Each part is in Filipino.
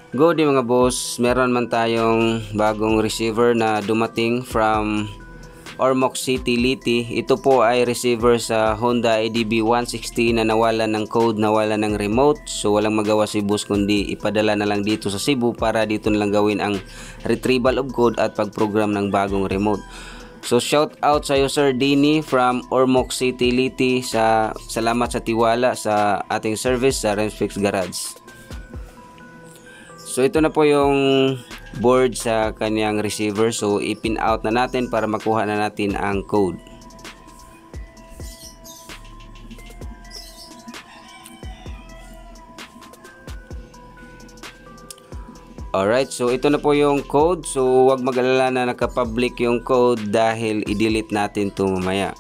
Go di mga boss, meron man tayong bagong receiver na dumating from Ormoc City, Liti. Ito po ay receiver sa Honda ADB 160 na nawalan ng code, nawalan ng remote. So walang magawa si boss kundi ipadala na lang dito sa Cebu para dito na lang gawin ang retrieval of code at pag-program ng bagong remote. So shout out sa iyo Sir Dini from Ormoc City, Liti. Salamat sa tiwala sa ating service sa Remsfix Garage. So ito na po yung board sa kanyang receiver. So i-pin out na natin para makuha na natin ang code. Alright, so ito na po yung code. So wag mag-alala na naka-public yung code dahil i-delete natin ito mamaya.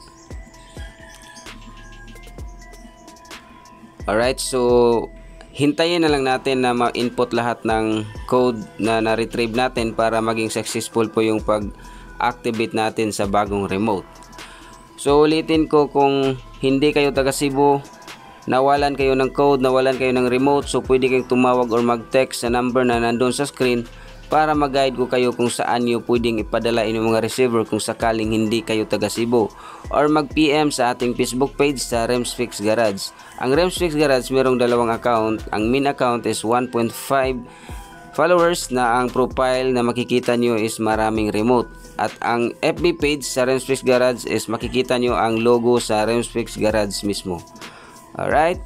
Alright, so hintayin na lang natin na ma-input lahat ng code na na-retrieve natin para maging successful po yung pag-activate natin sa bagong remote. So ulitin ko, kung hindi kayo taga Cebu, nawalan kayo ng code, nawalan kayo ng remote, so pwede kayong tumawag or mag-text sa number na nandun sa screen para mag-guide ko kayo kung saan nyo pwedeng ipadala inyong mga receiver kung sakaling hindi kayo taga Cebu, or mag-PM sa ating Facebook page sa Remsfix Garage. Ang Remsfix Garage merong dalawang account. Ang main account is 1.5 followers na ang profile na makikita nyo is maraming remote, at ang FB page sa Remsfix Garage is makikita nyo ang logo sa Remsfix Garage mismo. Alright.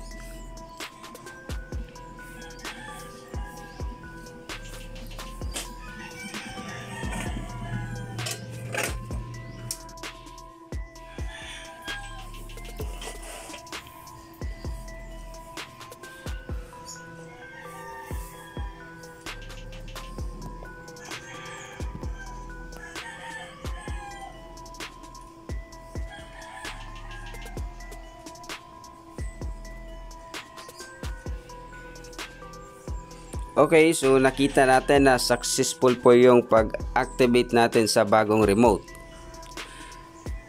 Okay, so nakita natin na successful po yung pag-activate natin sa bagong remote.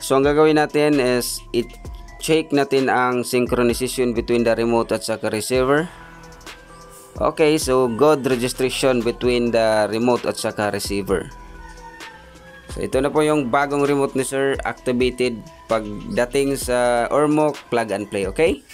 So ang gagawin natin is i-check natin ang synchronization between the remote at saka receiver. Okay, so good registration between the remote at saka receiver. So ito na po yung bagong remote ni Sir, activated pagdating sa Ormoc, plug and play, okay?